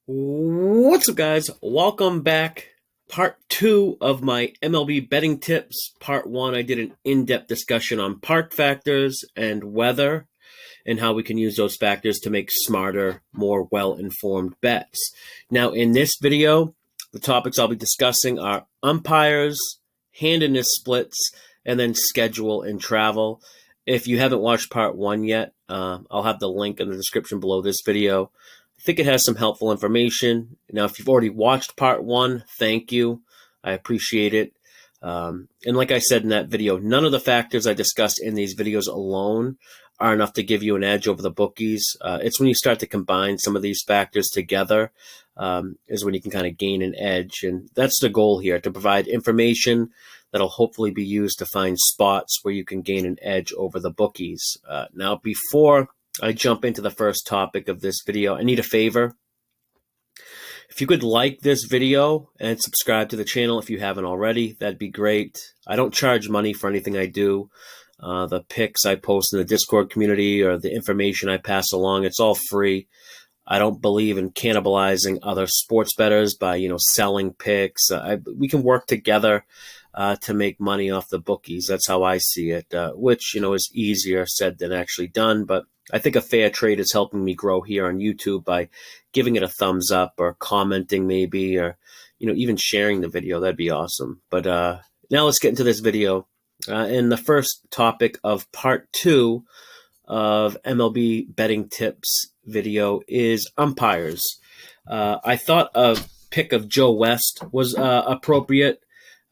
What's up, guys? Welcome back. Part two of my MLB betting tips. Part one, I did an in-depth discussion on park factors and weather and how we can use those factors to make smarter, more well-informed bets. Now, in this video, the topics I'll be discussing are umpires, handedness splits, and then schedule and travel. If you haven't watched part one yet, I'll have the link in the description below this video. I think it has some helpful information. Now, if you've already watched part one, thank you. I appreciate it. And like I said in that video, none of the factors I discussed in these videos alone are enough to give you an edge over the bookies. It's when you start to combine some of these factors together is when you can kind of gain an edge. And that's the goal here, to provide information that'll hopefully be used to find spots where you can gain an edge over the bookies. Now, before I jump into the first topic of this video, I need a favor. If you could like this video and subscribe to the channel if you haven't already, that'd be great. I don't charge money for anything I do. The pics I post in the Discord community or the information I pass along, it's all free. I don't believe in cannibalizing other sports bettors by, selling picks. We can work together to make money off the bookies. That's how I see it, which, is easier said than actually done. But I think a fair trade is helping me grow here on YouTube by giving it a thumbs up or commenting maybe, or, even sharing the video. That'd be awesome. But now let's get into this video. And the first topic of part two of MLB betting tips video is umpires. I thought a pick of Joe West was appropriate.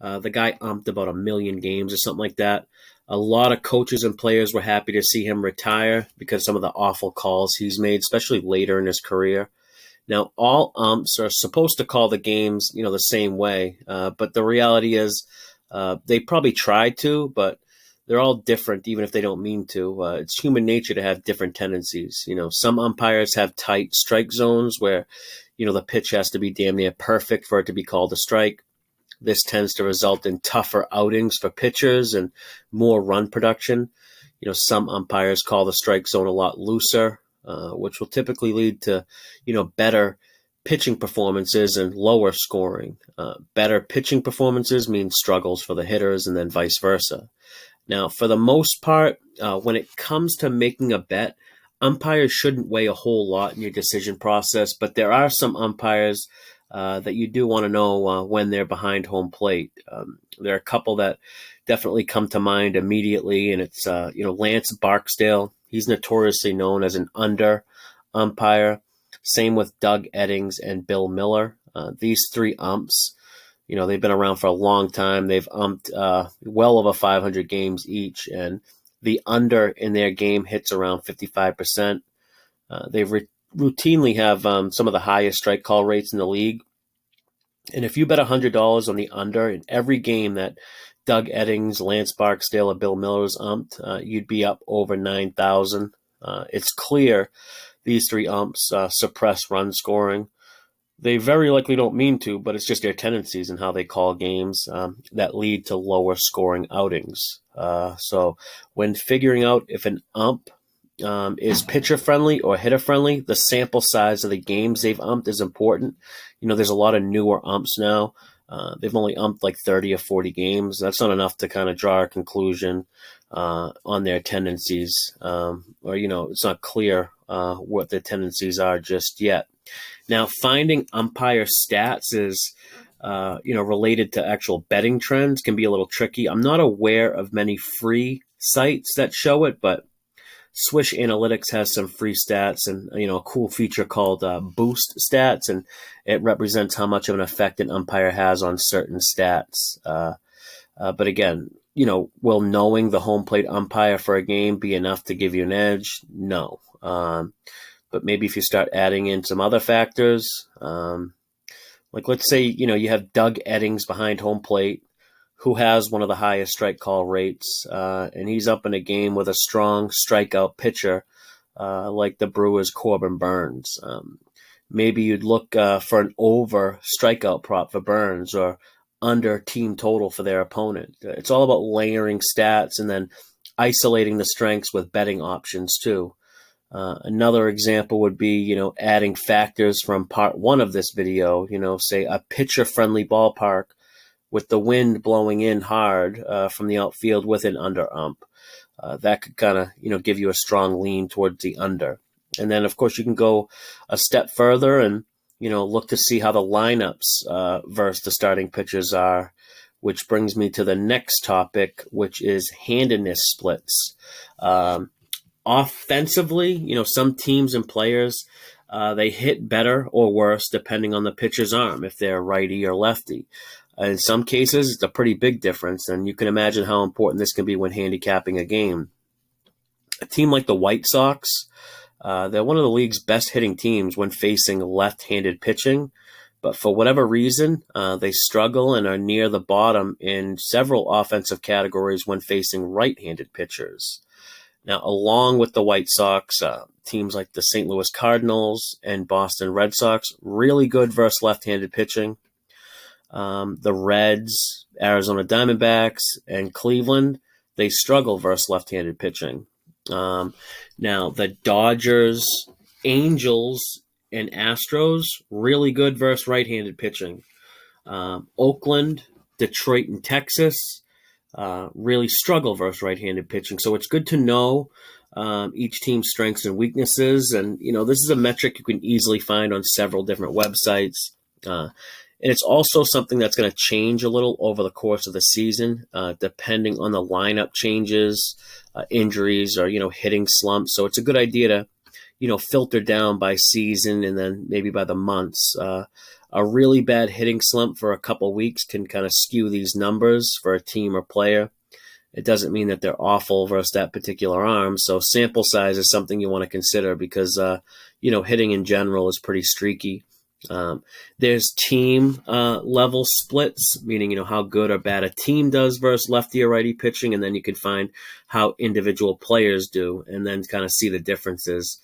The guy umped about 1 million games or something like that. A lot of coaches and players were happy to see him retire because some of the awful calls he's made, especially later in his career. Now, all umps are supposed to call the games, the same way. But the reality is they probably try to, but they're all different, even if they don't mean to. It's human nature to have different tendencies. Some umpires have tight strike zones where, the pitch has to be damn near perfect for it to be called a strike. This tends to result in tougher outings for pitchers and more run production. Some umpires call the strike zone a lot looser, which will typically lead to, better pitching performances and lower scoring. Better pitching performances mean struggles for the hitters and then vice versa. Now, for the most part, when it comes to making a bet, umpires shouldn't weigh a whole lot in your decision process, but there are some umpires that you do want to know when they're behind home plate. There are a couple that definitely come to mind immediately, and it's Lance Barksdale. He's notoriously known as an under umpire. Same with Doug Eddings and Bill Miller. These three umps, they've been around for a long time. They've umped well over 500 games each, and the under in their game hits around 55%. They've routinely have some of the highest strike call rates in the league. And if you bet $100 on the under in every game that Doug Eddings, Lance Barksdale, or Bill Miller is umped, you'd be up over 9,000. It's clear these three umps suppress run scoring. They very likely don't mean to, but it's just their tendencies and how they call games that lead to lower scoring outings. So when figuring out if an ump is pitcher friendly or hitter friendly, the sample size of the games they've umped is important. There's a lot of newer umps now. They've only umped like 30 or 40 games. That's not enough to kind of draw a conclusion on their tendencies, or it's not clear what their tendencies are just yet. Now, finding umpire stats is related to actual betting trends can be a little tricky. I'm not aware of many free sites that show it, but Swish Analytics has some free stats and, a cool feature called Boost Stats, and it represents how much of an effect an umpire has on certain stats. But again, will knowing the home plate umpire for a game be enough to give you an edge? No. But maybe if you start adding in some other factors, like let's say, you have Doug Eddings behind home plate, who has one of the highest strike call rates, and he's up in a game with a strong strikeout pitcher like the Brewers' Corbin Burns. Maybe you'd look for an over strikeout prop for Burns or under team total for their opponent. It's all about layering stats and then isolating the strengths with betting options too. Another example would be, adding factors from part one of this video, say a pitcher-friendly ballpark with the wind blowing in hard from the outfield with an under ump. That could kind of, give you a strong lean towards the under. And then, of course, you can go a step further and, look to see how the lineups versus the starting pitchers are, which brings me to the next topic, which is handedness splits. Offensively, some teams and players, they hit better or worse depending on the pitcher's arm, if they're righty or lefty. In some cases, it's a pretty big difference, and you can imagine how important this can be when handicapping a game. A team like the White Sox, they're one of the league's best hitting teams when facing left-handed pitching, but for whatever reason, they struggle and are near the bottom in several offensive categories when facing right-handed pitchers. Now, along with the White Sox, teams like the St. Louis Cardinals and Boston Red Sox, really good versus left-handed pitching. The Reds, Arizona Diamondbacks, and Cleveland, they struggle versus left-handed pitching. Now, the Dodgers, Angels, and Astros, really good versus right-handed pitching. Oakland, Detroit, and Texas really struggle versus right-handed pitching. So it's good to know each team's strengths and weaknesses. And, this is a metric you can easily find on several different websites. And it's also something that's going to change a little over the course of the season, depending on the lineup changes, injuries, or, hitting slumps. So it's a good idea to, filter down by season and then maybe by the months. A really bad hitting slump for a couple weeks can kind of skew these numbers for a team or player. It doesn't mean that they're awful versus that particular arm. So sample size is something you want to consider because, hitting in general is pretty streaky. There's team level splits, meaning, how good or bad a team does versus lefty or righty pitching. And then you can find how individual players do and then kind of see the differences.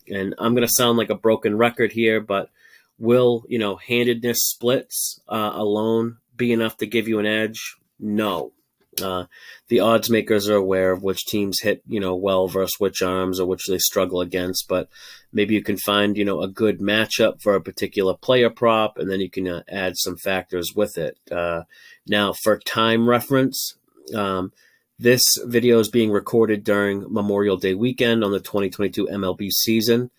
And I'm going to sound like a broken record here, but will, handedness splits alone be enough to give you an edge? No. The odds makers are aware of which teams hit, well versus which arms or which they struggle against, but maybe you can find, a good matchup for a particular player prop, and then you can add some factors with it. Now, for time reference, this video is being recorded during Memorial Day weekend on the 2022 MLB season.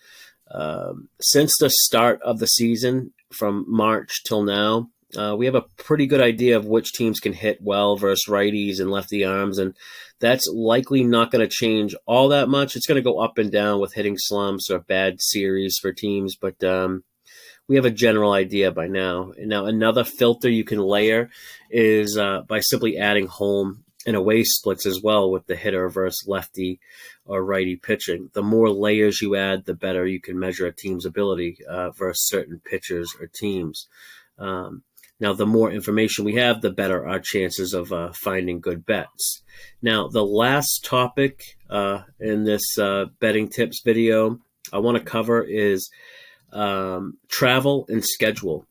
Since the start of the season, from March till now, we have a pretty good idea of which teams can hit well versus righties and lefty arms, and that's likely not going to change all that much. It's going to go up and down with hitting slumps or bad series for teams, but we have a general idea by now. And now another filter you can layer is by simply adding home and away splits as well with the hitter versus lefty or righty pitching. The more layers you add, the better you can measure a team's ability versus certain pitchers or teams. Now, the more information we have, the better our chances of finding good bets. Now, the last topic in this betting tips video I want to cover is travel and schedule.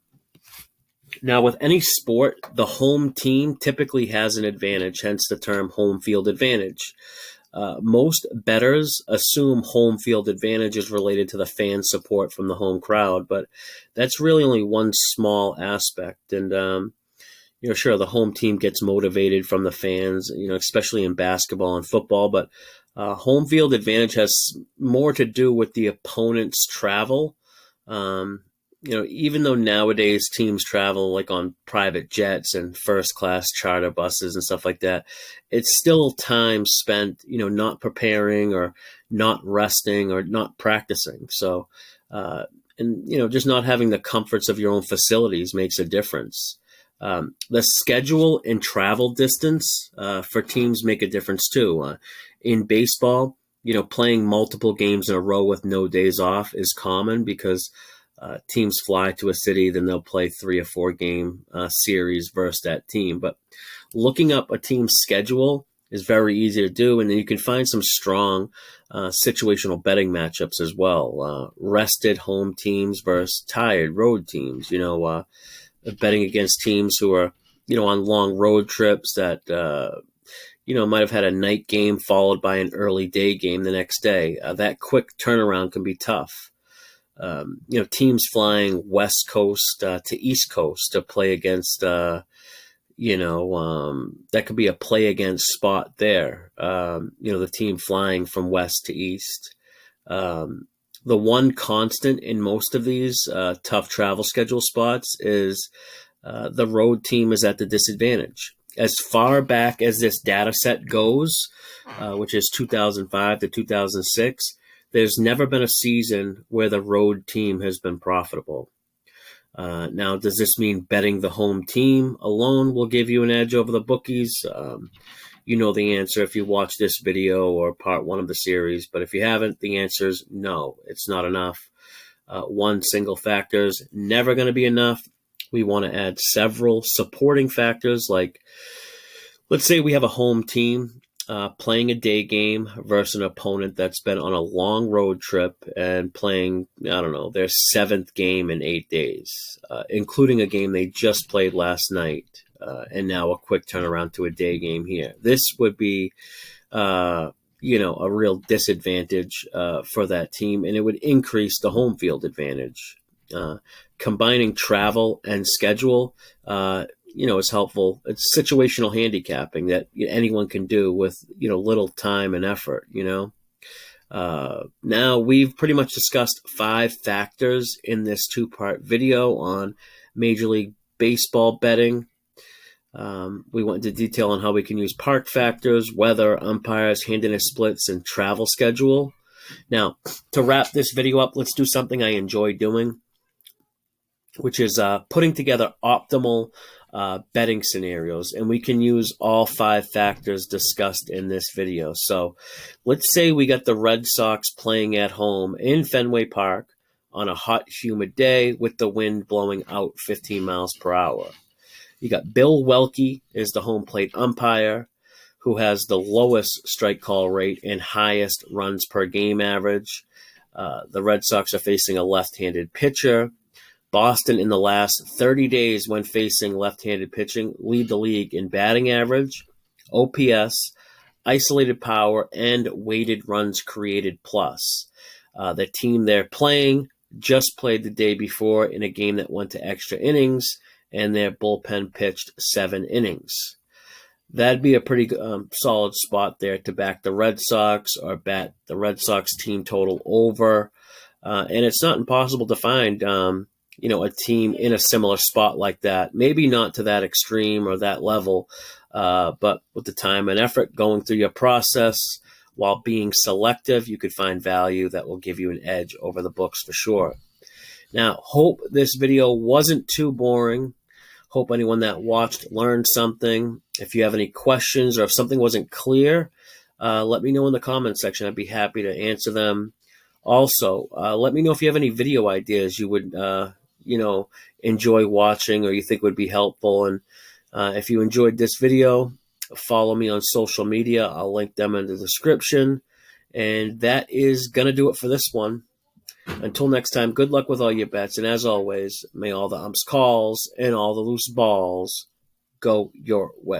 Now, with any sport, the home team typically has an advantage, hence the term home field advantage. Most bettors assume home field advantage is related to the fan support from the home crowd, but that's really only one small aspect. And, sure, the home team gets motivated from the fans, especially in basketball and football, but home field advantage has more to do with the opponent's travel. Even though nowadays teams travel like on private jets and first class charter buses and stuff like that, it's still time spent, not preparing or not resting or not practicing. So, just not having the comforts of your own facilities makes a difference. The schedule and travel distance for teams make a difference too. In baseball, playing multiple games in a row with no days off is common because teams fly to a city, then they'll play 3 or 4 game series versus that team. But looking up a team's schedule is very easy to do, and then you can find some strong situational betting matchups as well. Rested home teams versus tired road teams. Betting against teams who are on long road trips that might have had a night game followed by an early day game the next day. That quick turnaround can be tough. Teams flying West Coast to East Coast to play against, that could be a play against spot there. The team flying from West to East. The one constant in most of these tough travel schedule spots is the road team is at the disadvantage. As far back as this data set goes, which is 2005 to 2006, there's never been a season where the road team has been profitable. Now, does this mean betting the home team alone will give you an edge over the bookies? You know the answer if you watch this video or part one of the series. But if you haven't, the answer is no, it's not enough. One single factor is never going to be enough. We want to add several supporting factors, like let's say we have a home team playing a day game versus an opponent that's been on a long road trip and playing, their 7th game in 8 days, including a game they just played last night, and now a quick turnaround to a day game here. This would be, a real disadvantage for that team, and it would increase the home field advantage. Combining travel and schedule, is helpful. It's situational handicapping that anyone can do with, little time and effort, Now, we've pretty much discussed 5 factors in this 2-part video on Major League Baseball betting. We went into detail on how we can use park factors, weather, umpires, handiness splits, and travel schedule. Now, to wrap this video up, let's do something I enjoy doing, which is putting together optimal betting scenarios, and we can use all 5 factors discussed in this video. So let's say we got the Red Sox playing at home in Fenway Park on a hot, humid day with the wind blowing out 15 miles per hour. You got Bill Welke is the home plate umpire, who has the lowest strike call rate and highest runs per game average. The Red Sox are facing a left-handed pitcher. Boston, in the last 30 days when facing left-handed pitching, lead the league in batting average, OPS, isolated power, and weighted runs created plus. The team they're playing just played the day before in a game that went to extra innings, and their bullpen pitched 7 innings. That'd be a pretty solid spot there to back the Red Sox or bet the Red Sox team total over. And it's not impossible to find a team in a similar spot like that. Maybe not to that extreme or that level, but with the time and effort going through your process while being selective, you could find value that will give you an edge over the books for sure. Now, hope this video wasn't too boring. Hope anyone that watched learned something. If you have any questions or if something wasn't clear, let me know in the comments section. I'd be happy to answer them. Also, let me know if you have any video ideas you would enjoy watching or you think would be helpful. And if you enjoyed this video, follow me on social media. I'll link them in the description. And that is going to do it for this one. Until next time, good luck with all your bets. And as always, may all the umps calls and all the loose balls go your way.